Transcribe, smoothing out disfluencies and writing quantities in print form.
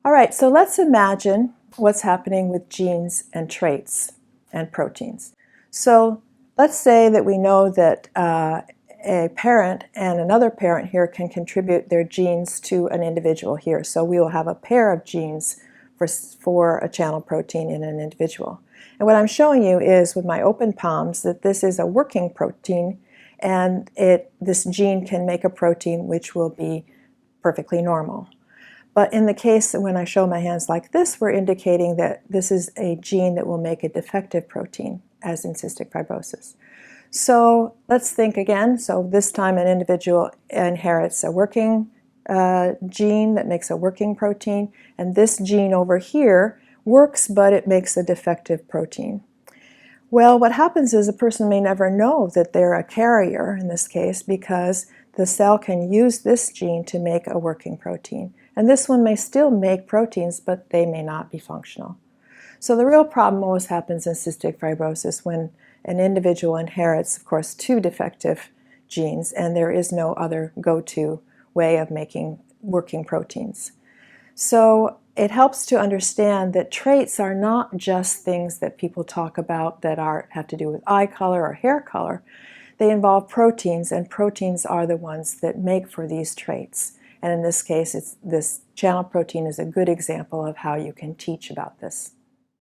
All right, so let's imagine what's happening with genes and traits and proteins. So let's say that we know that a parent and another parent here can contribute their genes to an individual here. So we will have a pair of genes for a channel protein in an individual. And what I'm showing you is with my open palms that this is a working protein, and this gene can make a protein which will be perfectly normal. But in the case when I show my hands like this, we're indicating that this is a gene that will make a defective protein, as in cystic fibrosis. So let's think again. So this time an individual inherits a working gene that makes a working protein, and this gene over here works, but it makes a defective protein. Well, what happens is a person may never know that they're a carrier in this case, because the cell can use this gene to make a working protein. And this one may still make proteins, but they may not be functional. So the real problem always happens in cystic fibrosis when an individual inherits, of course, two defective genes, and there is no other go-to way of making working proteins. So it helps to understand that traits are not just things that people talk about that have to do with eye color or hair color. They involve proteins, and proteins are the ones that make for these traits. And in this case, this channel protein is a good example of how you can teach about this.